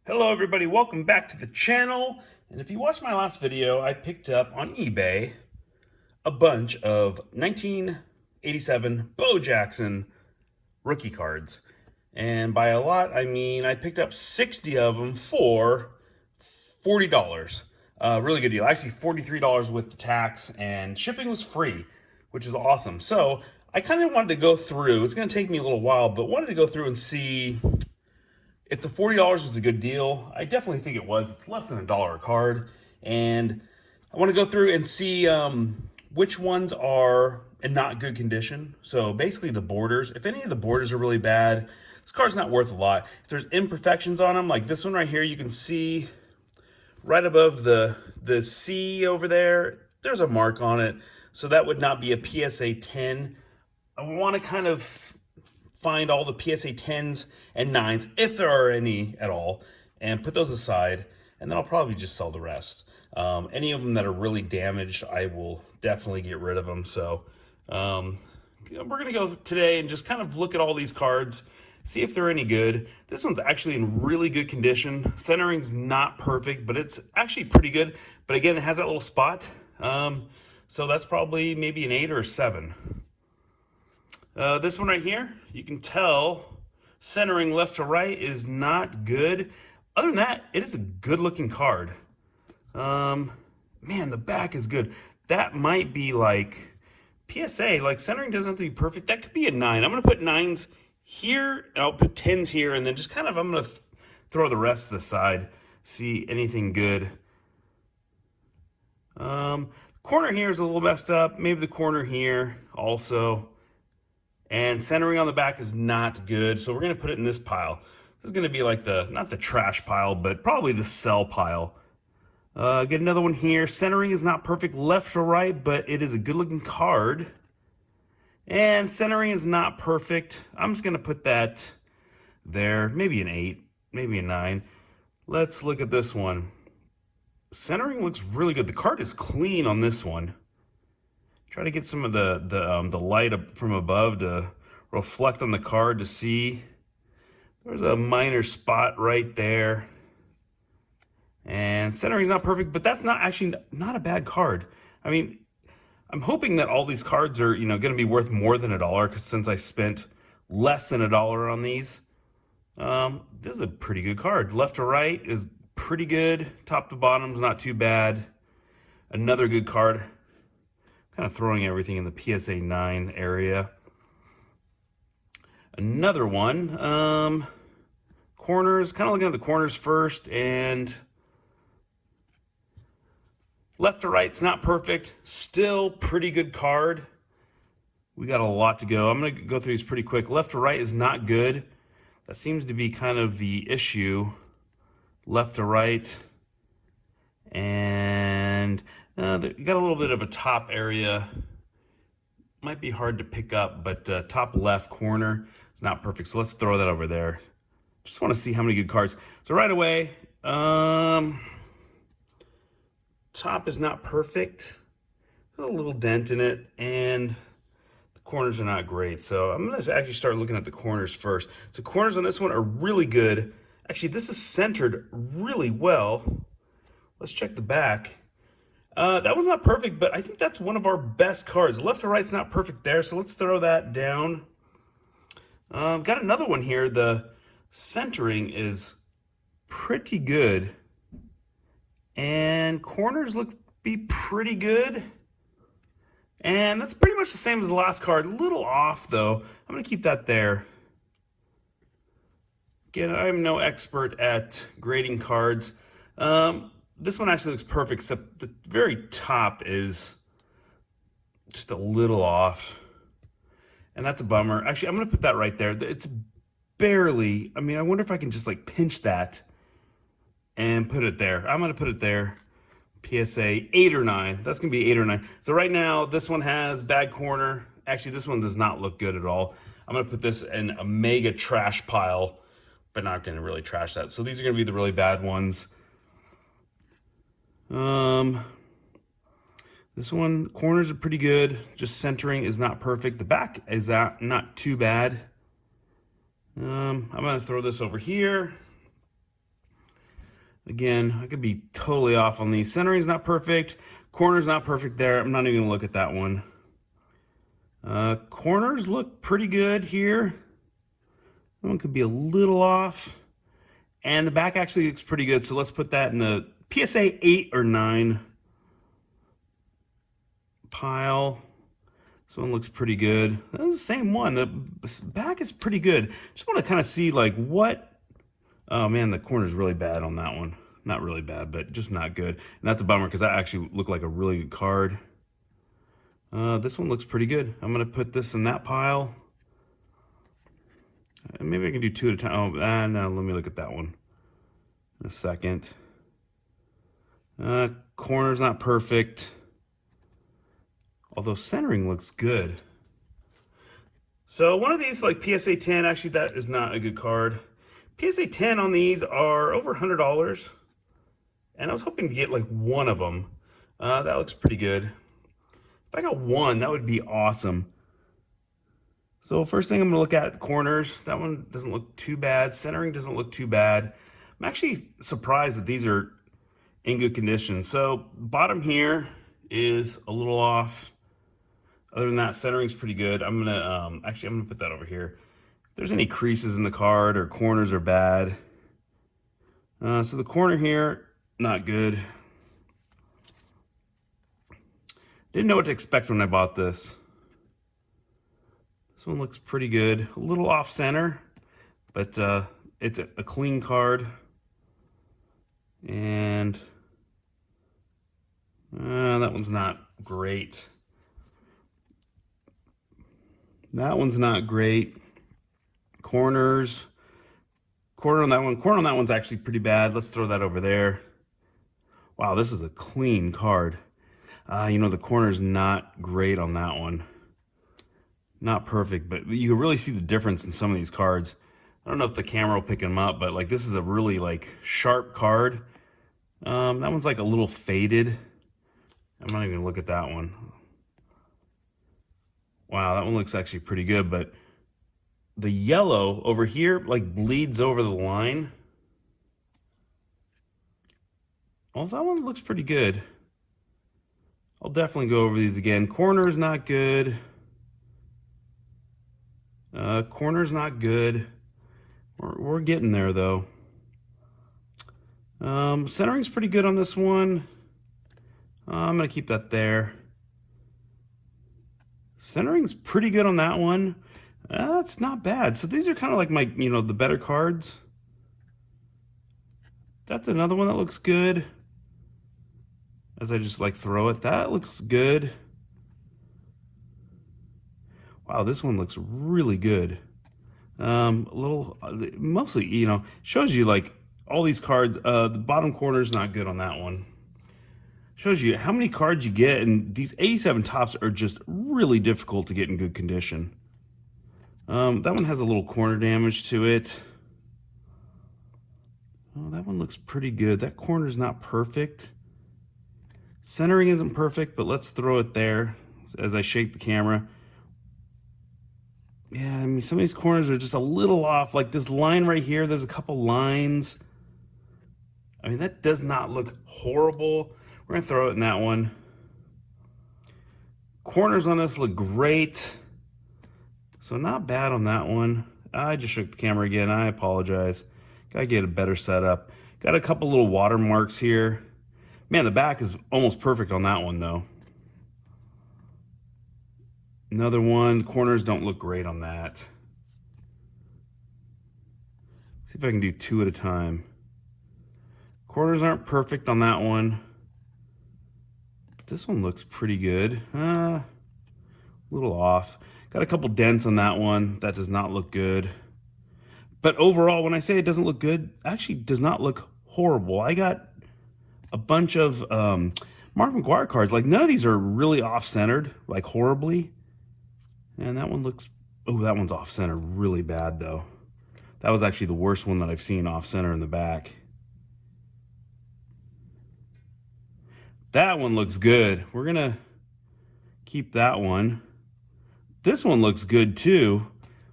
Hello everybody, welcome back to the channel. And if you watched my last video, I picked up on eBay a bunch of 1987 Bo Jackson rookie cards. And by a lot, I mean I picked up 60 of them for $40. Really good deal. Actually $43 with the tax, and shipping was free, which is awesome. So I kind of wanted to go through, it's going to take me a little while, but wanted to go through and see if the $40 was a good deal. I definitely think it was. It's less than $1 a card. And I want to go through and see which ones are in not good condition. So basically the borders. If any of the borders are really bad, this card's not worth a lot. If there's imperfections on them, like this one right here, you can see right above the C over there, there's a mark on it. So that would not be a PSA 10. I want to kind of find all the PSA 10s and 9s, if there are any at all, and put those aside, and then I'll probably just sell the rest. Any of them that are really damaged, I will definitely get rid of them. So we're going to go today and just kind of look at all these cards, see if they're any good. This one's actually in really good condition. Centering's not perfect, but it's actually pretty good. But again, it has that little spot. So that's probably maybe an 8 or a 7. This one right here, you can tell centering left to right is not good. Other than that, it is a good looking card. Man, the back is good. That might be like PSA, like centering doesn't have to be perfect. That could be a 9. I'm going to put 9s here, and I'll put 10s here, and then just kind of, I'm going to throw the rest to the side, see anything good. Corner here is a little messed up. Maybe the corner here also. And centering on the back is not good, so we're going to put it in this pile. This is going to be like not the trash pile, but probably the sell pile. Get another one here. Centering is not perfect left or right, but it is a good-looking card. And centering is not perfect. I'm just going to put that there. Maybe an 8, maybe a 9. Let's look at this one. Centering looks really good. The card is clean on this one. Try to get some of the light up from above to reflect on the card to see. There's a minor spot right there. And centering is not perfect, but that's actually not a bad card. I mean, I'm hoping that all these cards are, going to be worth more than $1, because since I spent less than $1 on these, this is a pretty good card. Left to right is pretty good. Top to bottom is not too bad. Another good card. Kind of throwing everything in the PSA 9 area. Another one. Corners. Kind of looking at the corners first. And left to right's not perfect. Still pretty good card. We got a lot to go. I'm going to go through these pretty quick. Left to right is not good. That seems to be kind of the issue. Left to right. And you got a little bit of a top area. Might be hard to pick up, but top left corner is not perfect. So let's throw that over there. Just want to see how many good cards. So right away, top is not perfect. There's a little dent in it, and the corners are not great. So I'm going to actually start looking at the corners first. So corners on this one are really good. Actually, this is centered really well. Let's check the back. That one's not perfect, but I think that's one of our best cards. Left to right's not perfect there, so let's throw that down. Got another one here. The centering is pretty good. And corners look to be pretty good. And that's pretty much the same as the last card. A little off, though. I'm going to keep that there. Again, I'm no expert at grading cards. This one actually looks perfect, except the very top is just a little off. And that's a bummer. Actually, I'm going to put that right there. It's barely, I mean, I wonder if I can just like pinch that and put it there. I'm going to put it there. PSA 8 or 9. That's going to be 8 or 9. So right now, this one has bad corner. Actually, this one does not look good at all. I'm going to put this in a mega trash pile, but not going to really trash that. So these are going to be the really bad ones. This one, corners are pretty good. Just centering is not perfect. The back is not too bad. I'm going to throw this over here. Again, I could be totally off on these. Centering's not perfect. Corner's not perfect there. I'm not even gonna look at that one. Corners look pretty good here. That one could be a little off. And the back actually looks pretty good, so let's put that in the PSA 8 or 9 pile. This one looks pretty good. That's the same one. The back is pretty good. Just want to kind of see like what... Oh man, the corner's really bad on that one. Not really bad, but just not good. And that's a bummer because that actually looked like a really good card. This one looks pretty good. I'm going to put this in that pile. Maybe I can do two at a time. Oh, no, let me look at that one in a second. Corner's not perfect. Although centering looks good. So one of these, like PSA 10, actually that is not a good card. PSA 10 on these are over $100. And I was hoping to get like one of them. That looks pretty good. If I got one, that would be awesome. So first thing I'm going to look at, corners. That one doesn't look too bad. Centering doesn't look too bad. I'm actually surprised that these are in good condition. So bottom here is a little off. Other than that, centering's pretty good. I'm gonna actually I'm gonna put that over here. If there's any creases in the card or corners are bad. So the corner here, not good. Didn't know what to expect when I bought this. This one looks pretty good. A little off center, but it's a clean card. And that one's not great. That one's not great. Corner on that one. Corner on that one's actually pretty bad. Let's throw that over there. Wow, this is a clean card. You know, the corner's not great on that one. Not perfect, but you can really see the difference in some of these cards. I don't know if the camera will pick them up, but like this is a really like sharp card. That one's like a little faded. I'm not even gonna look at that one. Wow, that one looks actually pretty good, but the yellow over here like bleeds over the line. Well, that one looks pretty good. I'll definitely go over these again. Corner's not good. Corner's not good. We're getting there though. Centering's pretty good on this one. I'm gonna keep that there. Centering's pretty good on that one. That's not bad. So these are kind of like my, you know, the better cards. That's another one that looks good. As I just like throw it, that looks good. Wow, this one looks really good. Mostly, you know, shows you like all these cards. The bottom corner is not good on that one. Shows you how many cards you get, and these 87 tops are just really difficult to get in good condition. That one has a little corner damage to it. Oh, that one looks pretty good. That corner is not perfect. Centering isn't perfect, but let's throw it there as I shake the camera. Yeah, I mean, some of these corners are just a little off. Like this line right here, there's a couple lines. I mean, that does not look horrible. We're gonna throw it in that one. Corners on this look great. So not bad on that one. I just shook the camera again. I apologize. Gotta get a better setup. Got a couple little watermarks here. Man, the back is almost perfect on that one though. Another one. Corners don't look great on that. See if I can do two at a time. Corners aren't perfect on that one. But this one looks pretty good. A little off. Got a couple dents on that one. That does not look good. But overall, when I say it doesn't look good, it actually does not look horrible. I got a bunch of Mark McGwire cards. Like none of these are really off-centered, like horribly. And that one looks, oh, that one's off-center really bad though. That was actually the worst one that I've seen off-center in the back. That one looks good. We're gonna keep that one. This one looks good too.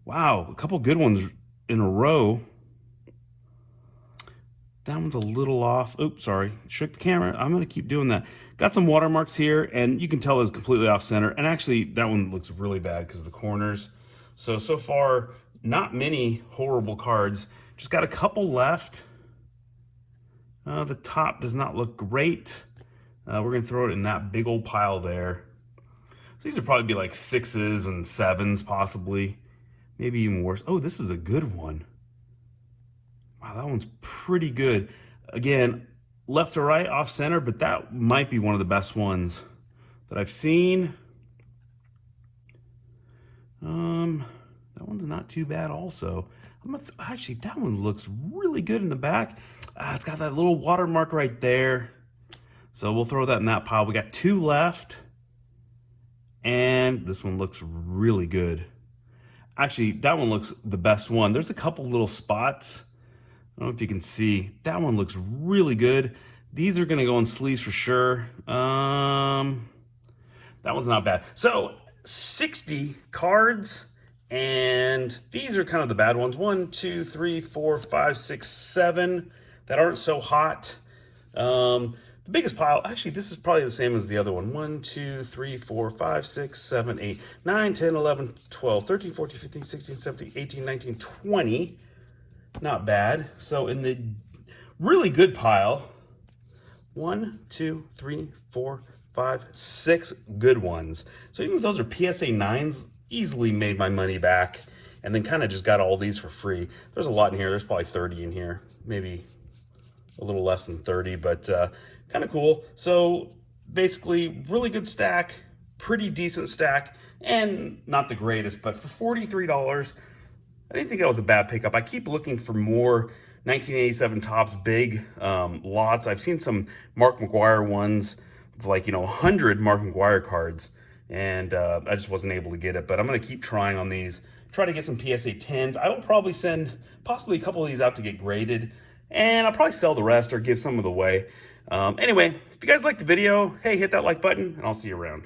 Wow, a couple good ones in a row. That one's a little off. Oops, sorry, shook the camera. I'm gonna keep doing that. Got some watermarks here, and you can tell it's completely off center. And actually, that one looks really bad because of the corners. So far, not many horrible cards. Just got a couple left. The top does not look great. We're gonna throw it in that big old pile there. So these would probably be like 6s and 7s possibly. Maybe even worse. Oh, this is a good one. Wow, that one's pretty good. Again, left to right, off center, but that might be one of the best ones that I've seen. That one's not too bad also. Actually, that one looks really good in the back. It's got that little watermark right there. So we'll throw that in that pile. We got 2 left. And this one looks really good. Actually, that one looks the best one. There's a couple little spots. I don't know if you can see. That one looks really good. These are gonna go in sleeves for sure. That one's not bad. So 60 cards, and these are kind of the bad ones. 1, 2, 3, 4, 5, 6, 7 that aren't so hot. The biggest pile, actually, this is probably the same as the other one. 1, 2, 3, 4, 5, 6, 7, 8, 9, 10, 11, 12, 13, 14, 15, 16, 17, 18, 19, 20. Not bad. So in the really good pile, 1, 2, 3, 4, 5, 6 good ones. So even if those are PSA 9s, easily made my money back, and then kind of just got all these for free. There's a lot in here. There's probably 30 in here, maybe a little less than 30, but kind of cool. So basically, really good stack, pretty decent stack, and not the greatest, but for $43, I didn't think that was a bad pickup. I keep looking for more 1987 Topps big lots. I've seen some Mark McGwire ones, like, 100 Mark McGwire cards, and I just wasn't able to get it. But I'm going to keep trying on these, try to get some PSA 10s. I will probably send possibly a couple of these out to get graded, and I'll probably sell the rest or give some of the away. Anyway, if you guys liked the video, hey, hit that like button, and I'll see you around.